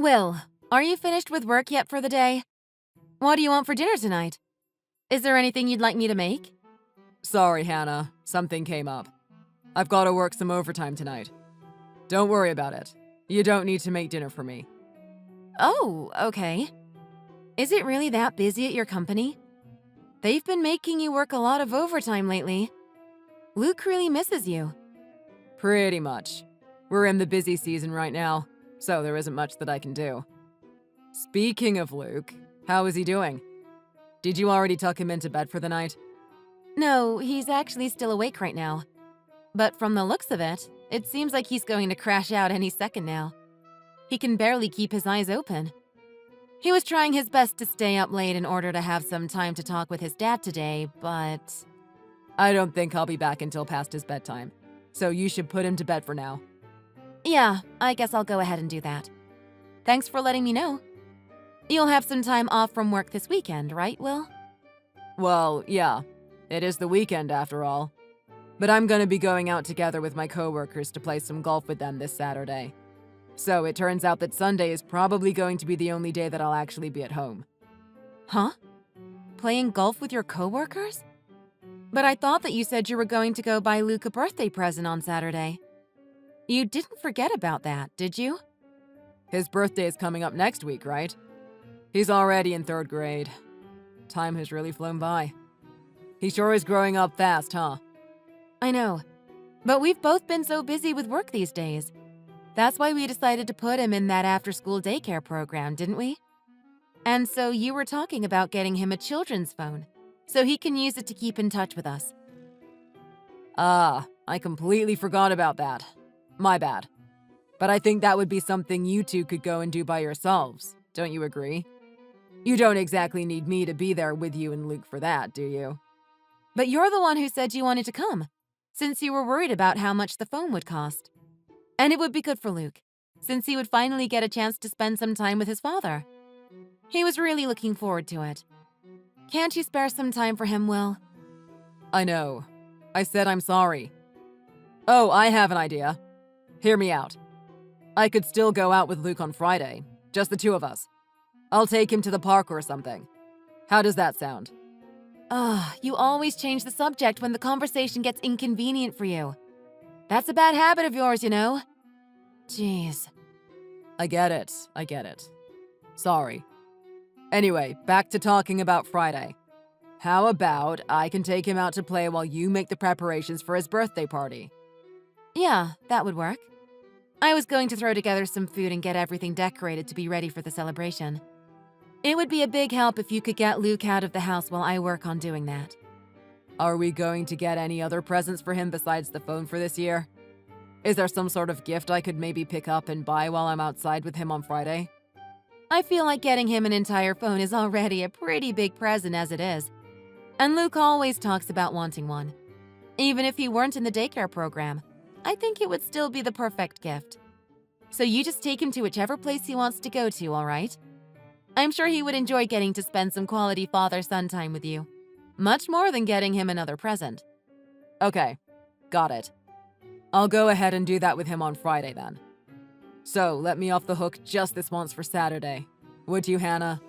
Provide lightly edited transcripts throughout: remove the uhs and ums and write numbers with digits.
Will, are you finished with work yet for the day? What do you want for dinner tonight? Is there anything you'd like me to make? Sorry, Hannah. Something came up. I've got to work some overtime tonight. Don't worry about it. You don't need to make dinner for me. Oh, okay. Is it really that busy at your company? They've been making you work a lot of overtime lately. Luke really misses you. Pretty much. We're in the busy season right now, so there isn't much that I can do. Speaking of Luke, how is he doing? Did you already tuck him into bed for the night? No, he's actually still awake right now. But from the looks of it, it seems like he's going to crash out any second now. He can barely keep his eyes open. He was trying his best to stay up late in order to have some time to talk with his dad today, but... I don't think I'll be back until past his bedtime, so you should put him to bed for now. Yeah, I guess I'll go ahead and do that. Thanks for letting me know. You'll have some time off from work this weekend, right, Will? Well, yeah. It is the weekend after all. But I'm gonna be going out together with my coworkers to play some golf with them this Saturday. So it turns out that Sunday is probably going to be the only day that I'll actually be at home. Huh? Playing golf with your coworkers? But I thought that you said you were going to go buy Luke a birthday present on Saturday. You didn't forget about that, did you? His birthday is coming up next week, right? He's already in 3rd grade. Time has really flown by. He sure is growing up fast, huh? I know. But we've both been so busy with work these days. That's why we decided to put him in that after-school daycare program, didn't we? And so you were talking about getting him a children's phone, so he can use it to keep in touch with us. Ah, I completely forgot about that. My bad. But I think that would be something you two could go and do by yourselves, don't you agree? You don't exactly need me to be there with you and Luke for that, do you? But you're the one who said you wanted to come, since you were worried about how much the phone would cost. And it would be good for Luke, since he would finally get a chance to spend some time with his father. He was really looking forward to it. Can't you spare some time for him, Will? I know. I said I'm sorry. Oh, I have an idea. Hear me out. I could still go out with Luke on Friday, just the two of us. I'll take him to the park or something. How does that sound? You always change the subject when the conversation gets inconvenient for you. That's a bad habit of yours, you know? Jeez. I get it. Sorry. Anyway, back to talking about Friday. How about I can take him out to play while you make the preparations for his birthday party? Yeah, that would work. I was going to throw together some food and get everything decorated to be ready for the celebration. It would be a big help if you could get Luke out of the house while I work on doing that. Are we going to get any other presents for him besides the phone for this year? Is there some sort of gift I could maybe pick up and buy while I'm outside with him on Friday? I feel like getting him an entire phone is already a pretty big present as it is. And Luke always talks about wanting one. Even if he weren't in the daycare program, I think it would still be the perfect gift. So you just take him to whichever place he wants to go to, all right? I'm sure he would enjoy getting to spend some quality father-son time with you. Much more than getting him another present. Okay, got it. I'll go ahead and do that with him on Friday then. So, let me off the hook just this once for Saturday. Would you, Hannah?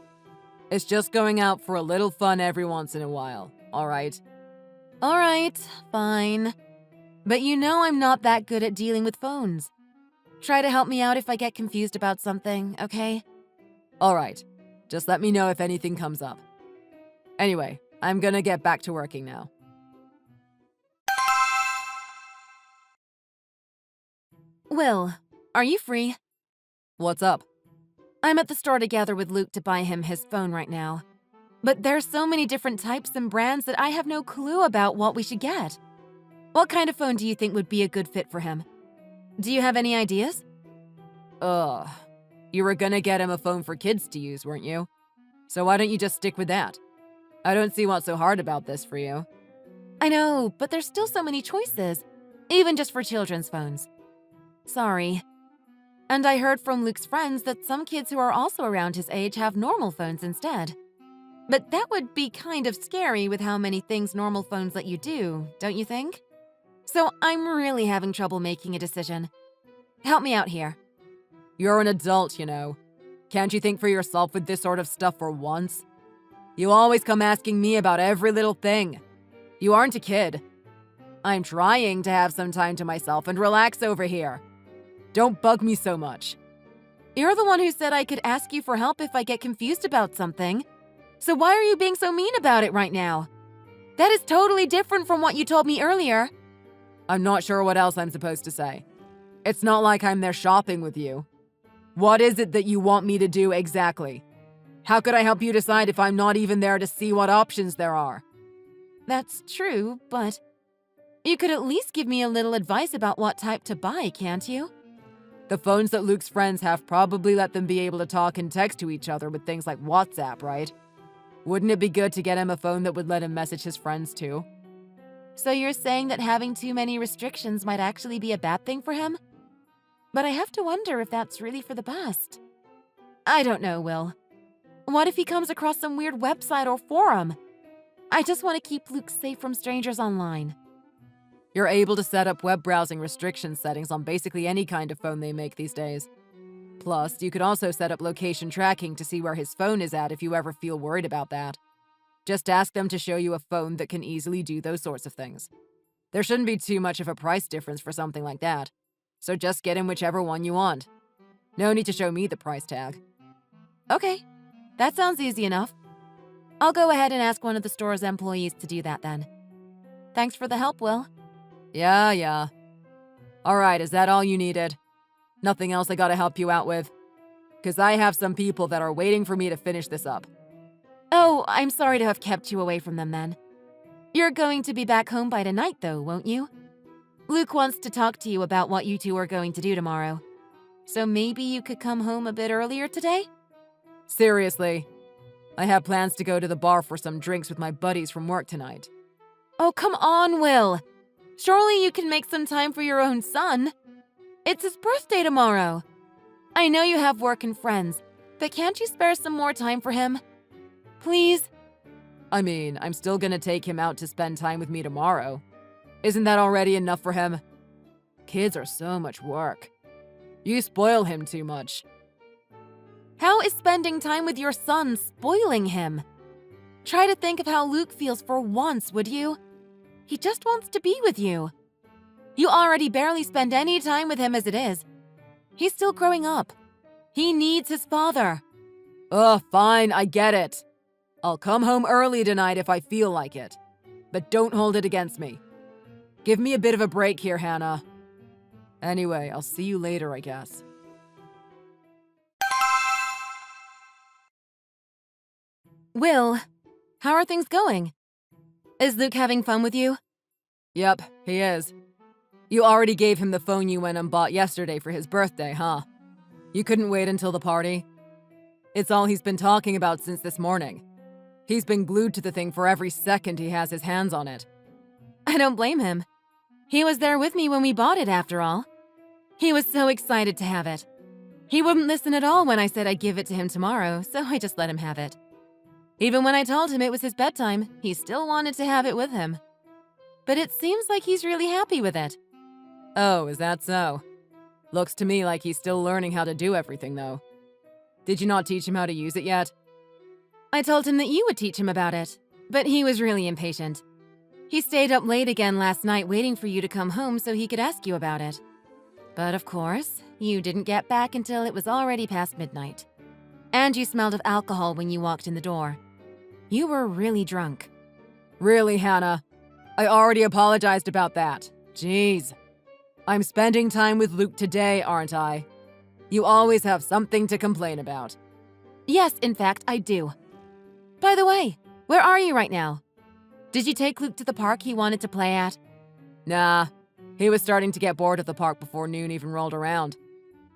It's just going out for a little fun every once in a while, alright? Alright, fine. But you know I'm not that good at dealing with phones. Try to help me out if I get confused about something, okay? Alright, just let me know if anything comes up. Anyway, I'm gonna get back to working now. Will, are you free? What's up? I'm at the store together with Luke to buy him his phone right now. But there's so many different types and brands that I have no clue about what we should get. What kind of phone do you think would be a good fit for him? Do you have any ideas? You were gonna get him a phone for kids to use, weren't you? So why don't you just stick with that? I don't see what's so hard about this for you. I know, but there's still so many choices, even just for children's phones. Sorry. And I heard from Luke's friends that some kids who are also around his age have normal phones instead. But that would be kind of scary with how many things normal phones let you do, don't you think? So I'm really having trouble making a decision. Help me out here. You're an adult, you know. Can't you think for yourself with this sort of stuff for once? You always come asking me about every little thing. You aren't a kid. I'm trying to have some time to myself and relax over here. Don't bug me so much. You're the one who said I could ask you for help if I get confused about something. So why are you being so mean about it right now? That is totally different from what you told me earlier. I'm not sure what else I'm supposed to say. It's not like I'm there shopping with you. What is it that you want me to do exactly? How could I help you decide if I'm not even there to see what options there are? That's true, but you could at least give me a little advice about what type to buy, can't you? The phones that Luke's friends have probably let them be able to talk and text to each other with things like WhatsApp, right? Wouldn't it be good to get him a phone that would let him message his friends too? So you're saying that having too many restrictions might actually be a bad thing for him? But I have to wonder if that's really for the best. I don't know, Will. What if he comes across some weird website or forum? I just want to keep Luke safe from strangers online. You're able to set up web browsing restriction settings on basically any kind of phone they make these days. Plus, you could also set up location tracking to see where his phone is at if you ever feel worried about that. Just ask them to show you a phone that can easily do those sorts of things. There shouldn't be too much of a price difference for something like that, so just get him whichever one you want. No need to show me the price tag. Okay, that sounds easy enough. I'll go ahead and ask one of the store's employees to do that then. Thanks for the help, Will. Yeah. Alright, is that all you needed? Nothing else I gotta help you out with? 'Cause I have some people that are waiting for me to finish this up. Oh, I'm sorry to have kept you away from them then. You're going to be back home by tonight though, won't you? Luke wants to talk to you about what you two are going to do tomorrow. So maybe you could come home a bit earlier today? Seriously, I have plans to go to the bar for some drinks with my buddies from work tonight. Oh, come on, Will. Surely you can make some time for your own son. It's his birthday tomorrow. I know you have work and friends, but can't you spare some more time for him? Please? I mean, I'm still gonna take him out to spend time with me tomorrow. Isn't that already enough for him? Kids are so much work. You spoil him too much. How is spending time with your son spoiling him? Try to think of how Luke feels for once, would you? He just wants to be with you. You already barely spend any time with him as it is. He's still growing up. He needs his father. Ugh, fine, I get it. I'll come home early tonight if I feel like it. But don't hold it against me. Give me a bit of a break here, Hannah. Anyway, I'll see you later, I guess. Will, how are things going? Is Luke having fun with you? Yep, he is. You already gave him the phone you went and bought yesterday for his birthday, huh? You couldn't wait until the party? It's all he's been talking about since this morning. He's been glued to the thing for every second he has his hands on it. I don't blame him. He was there with me when we bought it, after all. He was so excited to have it. He wouldn't listen at all when I said I'd give it to him tomorrow, so I just let him have it. Even when I told him it was his bedtime, he still wanted to have it with him. But it seems like he's really happy with it. Oh, is that so? Looks to me like he's still learning how to do everything, though. Did you not teach him how to use it yet? I told him that you would teach him about it, but he was really impatient. He stayed up late again last night waiting for you to come home so he could ask you about it. But of course, you didn't get back until it was already past midnight. And you smelled of alcohol when you walked in the door. You were really drunk. Really, Hannah? I already apologized about that. Jeez. I'm spending time with Luke today, aren't I? You always have something to complain about. Yes, in fact, I do. By the way, where are you right now? Did you take Luke to the park he wanted to play at? Nah, he was starting to get bored of the park before noon even rolled around.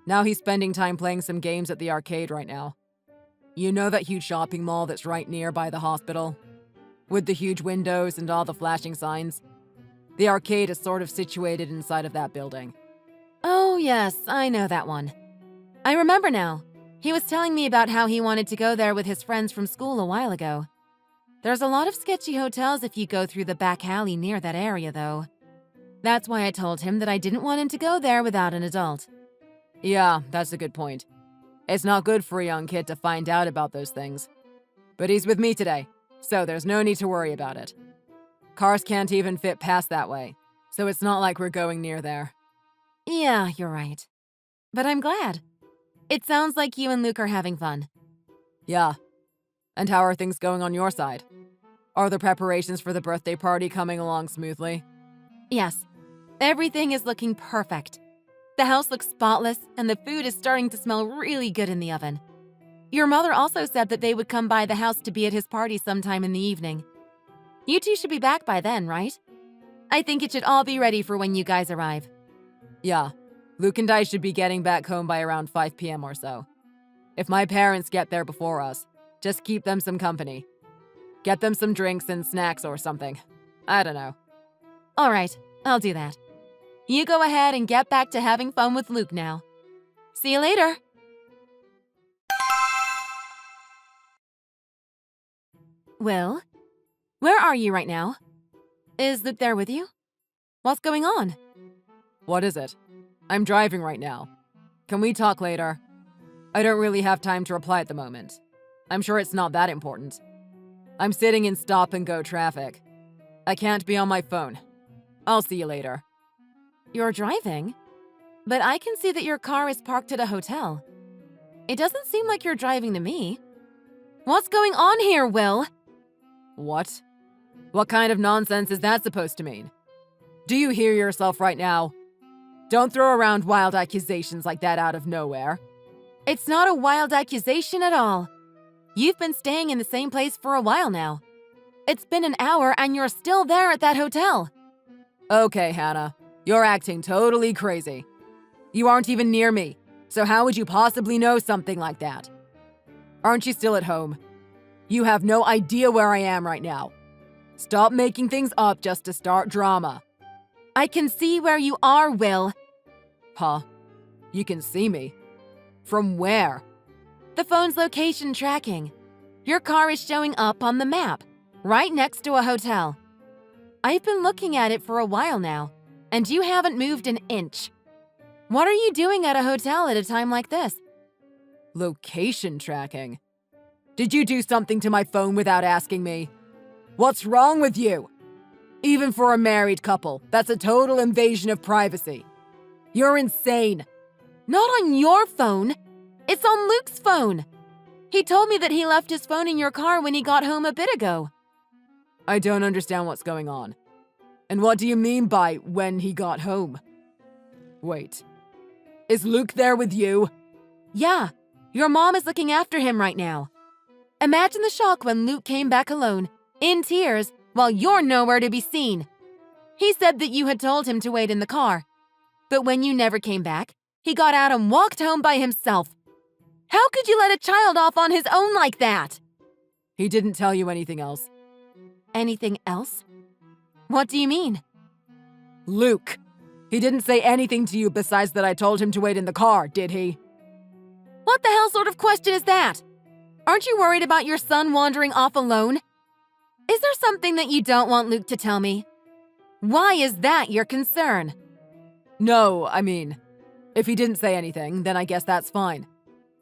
Now he's spending time playing some games at the arcade right now. You know that huge shopping mall that's right nearby the hospital? With the huge windows and all the flashing signs? The arcade is sort of situated inside of that building. Oh yes, I know that one. I remember now. He was telling me about how he wanted to go there with his friends from school a while ago. There's a lot of sketchy hotels if you go through the back alley near that area, though. That's why I told him that I didn't want him to go there without an adult. Yeah, that's a good point. It's not good for a young kid to find out about those things. But he's with me today, so there's no need to worry about it. Cars can't even fit past that way, so it's not like we're going near there. Yeah, you're right. But I'm glad. It sounds like you and Luke are having fun. Yeah. And how are things going on your side? Are the preparations for the birthday party coming along smoothly? Yes. Everything is looking perfect. The house looks spotless, and the food is starting to smell really good in the oven. Your mother also said that they would come by the house to be at his party sometime in the evening. You two should be back by then, right? I think it should all be ready for when you guys arrive. Yeah. Luke and I should be getting back home by around 5 p.m. or so. If my parents get there before us, just keep them some company. Get them some drinks and snacks or something. I don't know. All right, I'll do that. You go ahead and get back to having fun with Luke now. See you later. Will, where are you right now? Is Luke there with you? What's going on? What is it? I'm driving right now. Can we talk later? I don't really have time to reply at the moment. I'm sure it's not that important. I'm sitting in stop-and-go traffic. I can't be on my phone. I'll see you later. You're driving? But I can see that your car is parked at a hotel. It doesn't seem like you're driving to me. What's going on here, Will? What? What kind of nonsense is that supposed to mean? Do you hear yourself right now? Don't throw around wild accusations like that out of nowhere. It's not a wild accusation at all. You've been staying in the same place for a while now. It's been an hour and you're still there at that hotel. Okay, Hannah. You're acting totally crazy. You aren't even near me, so how would you possibly know something like that? Aren't you still at home? You have no idea where I am right now. Stop making things up just to start drama. I can see where you are, Will. Huh? You can see me? From where? The phone's location tracking. Your car is showing up on the map, right next to a hotel. I've been looking at it for a while now, and you haven't moved an inch. What are you doing at a hotel at a time like this? Location tracking? Did you do something to my phone without asking me? What's wrong with you? Even for a married couple, that's a total invasion of privacy. You're insane. Not on your phone. It's on Luke's phone. He told me that he left his phone in your car when he got home a bit ago. I don't understand what's going on. And what do you mean by when he got home? Wait. Is Luke there with you? Yeah, your mom is looking after him right now. Imagine the shock when Luke came back alone, in tears, while you're nowhere to be seen. He said that you had told him to wait in the car. But when you never came back, he got out and walked home by himself. How could you let a child off on his own like that? He didn't tell you anything else. Anything else? What do you mean? Luke. He didn't say anything to you besides that I told him to wait in the car, did he? What the hell sort of question is that? Aren't you worried about your son wandering off alone? Is there something that you don't want Luke to tell me? Why is that your concern? No, I mean, if he didn't say anything, then I guess that's fine.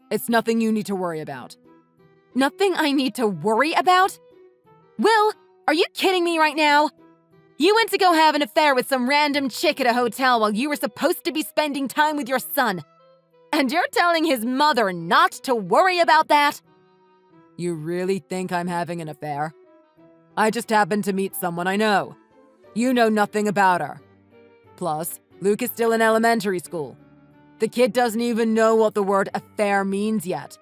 It's nothing you need to worry about. Nothing I need to worry about? Will, are you kidding me right now? You went to go have an affair with some random chick at a hotel while you were supposed to be spending time with your son. And you're telling his mother not to worry about that? You really think I'm having an affair? I just happened to meet someone I know. You know nothing about her. Plus, Luke is still in elementary school. The kid doesn't even know what the word affair means yet.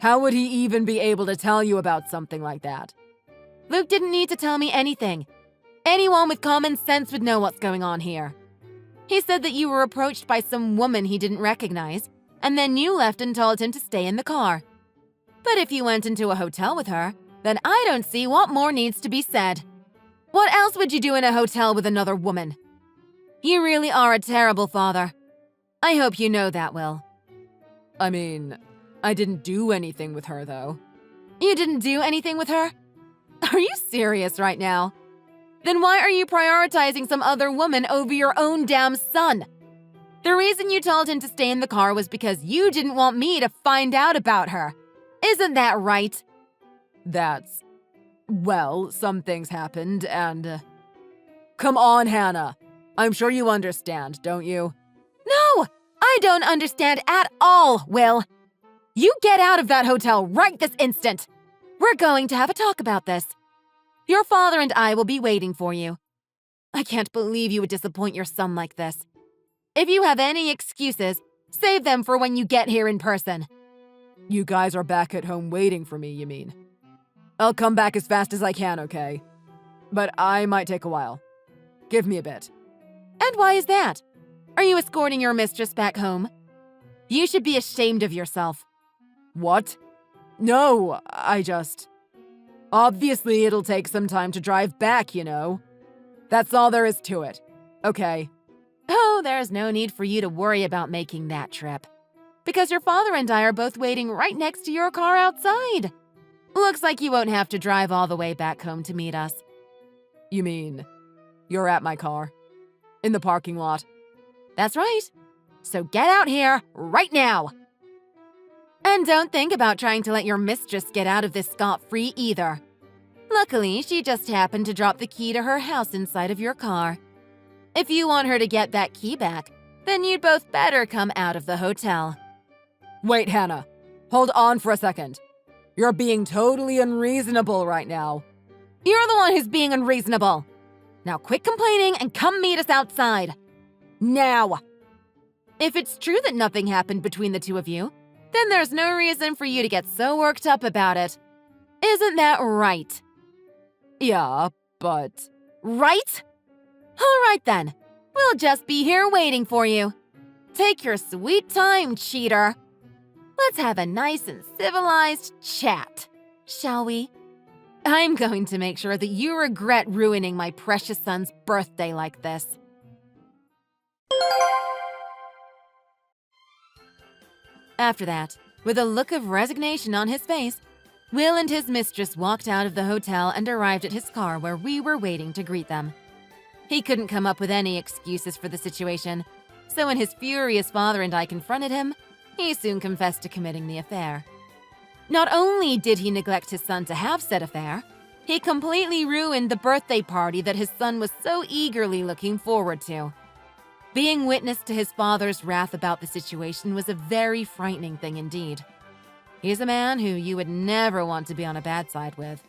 How would he even be able to tell you about something like that? Luke didn't need to tell me anything. Anyone with common sense would know what's going on here. He said that you were approached by some woman he didn't recognize, and then you left and told him to stay in the car. But if you went into a hotel with her, then I don't see what more needs to be said. What else would you do in a hotel with another woman? You really are a terrible father. I hope you know that, Will. I mean, I didn't do anything with her, though. You didn't do anything with her? Are you serious right now? Then why are you prioritizing some other woman over your own damn son? The reason you told him to stay in the car was because you didn't want me to find out about her. Isn't that right? Well, some things happened and… Come on, Hannah. I'm sure you understand, don't you? No, I don't understand at all, Will. You get out of that hotel right this instant. We're going to have a talk about this. Your father and I will be waiting for you. I can't believe you would disappoint your son like this. If you have any excuses, save them for when you get here in person. You guys are back at home waiting for me, you mean? I'll come back as fast as I can, okay? But I might take a while. Give me a bit. And why is that? Are you escorting your mistress back home? You should be ashamed of yourself. What? No, I just… Obviously, it'll take some time to drive back, you know? That's all there is to it. Okay. Oh, there's no need for you to worry about making that trip. Because your father and I are both waiting right next to your car outside. Looks like you won't have to drive all the way back home to meet us. You mean, you're at my car? In the parking lot? That's right. So get out here right now. And don't think about trying to let your mistress get out of this scot-free either. Luckily, she just happened to drop the key to her house inside of your car. If you want her to get that key back, then you'd both better come out of the hotel. Wait, Hannah. Hold on for a second. You're being totally unreasonable right now. You're the one who's being unreasonable. Now quit complaining and come meet us outside. Now! If it's true that nothing happened between the two of you, then there's no reason for you to get so worked up about it. Isn't that right? Yeah, but… Right? All right then. We'll just be here waiting for you. Take your sweet time, cheater. Let's have a nice and civilized chat, shall we? I'm going to make sure that you regret ruining my precious son's birthday like this. After that, with a look of resignation on his face, Will and his mistress walked out of the hotel and arrived at his car where we were waiting to greet them. He couldn't come up with any excuses for the situation, so when his furious father and I confronted him, he soon confessed to committing the affair. Not only did he neglect his son to have said affair, he completely ruined the birthday party that his son was so eagerly looking forward to. Being witness to his father's wrath about the situation was a very frightening thing indeed. He's a man who you would never want to be on a bad side with.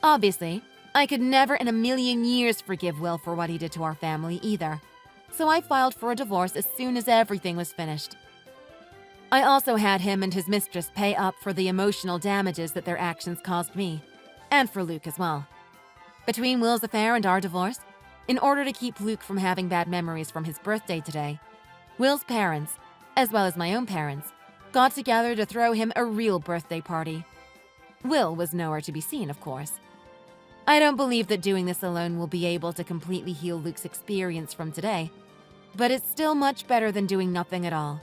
Obviously, I could never in a million years forgive Will for what he did to our family either, so I filed for a divorce as soon as everything was finished. I also had him and his mistress pay up for the emotional damages that their actions caused me, and for Luke as well. Between Will's affair and our divorce, in order to keep Luke from having bad memories from his birthday today, Will's parents, as well as my own parents, got together to throw him a real birthday party. Will was nowhere to be seen, of course. I don't believe that doing this alone will be able to completely heal Luke's experience from today, but it's still much better than doing nothing at all.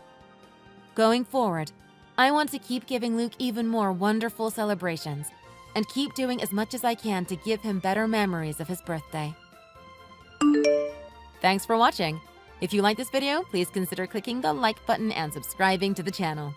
Going forward, I want to keep giving Luke even more wonderful celebrations and keep doing as much as I can to give him better memories of his birthday. Thanks for watching. If you like this video, please consider clicking the like button and subscribing to the channel.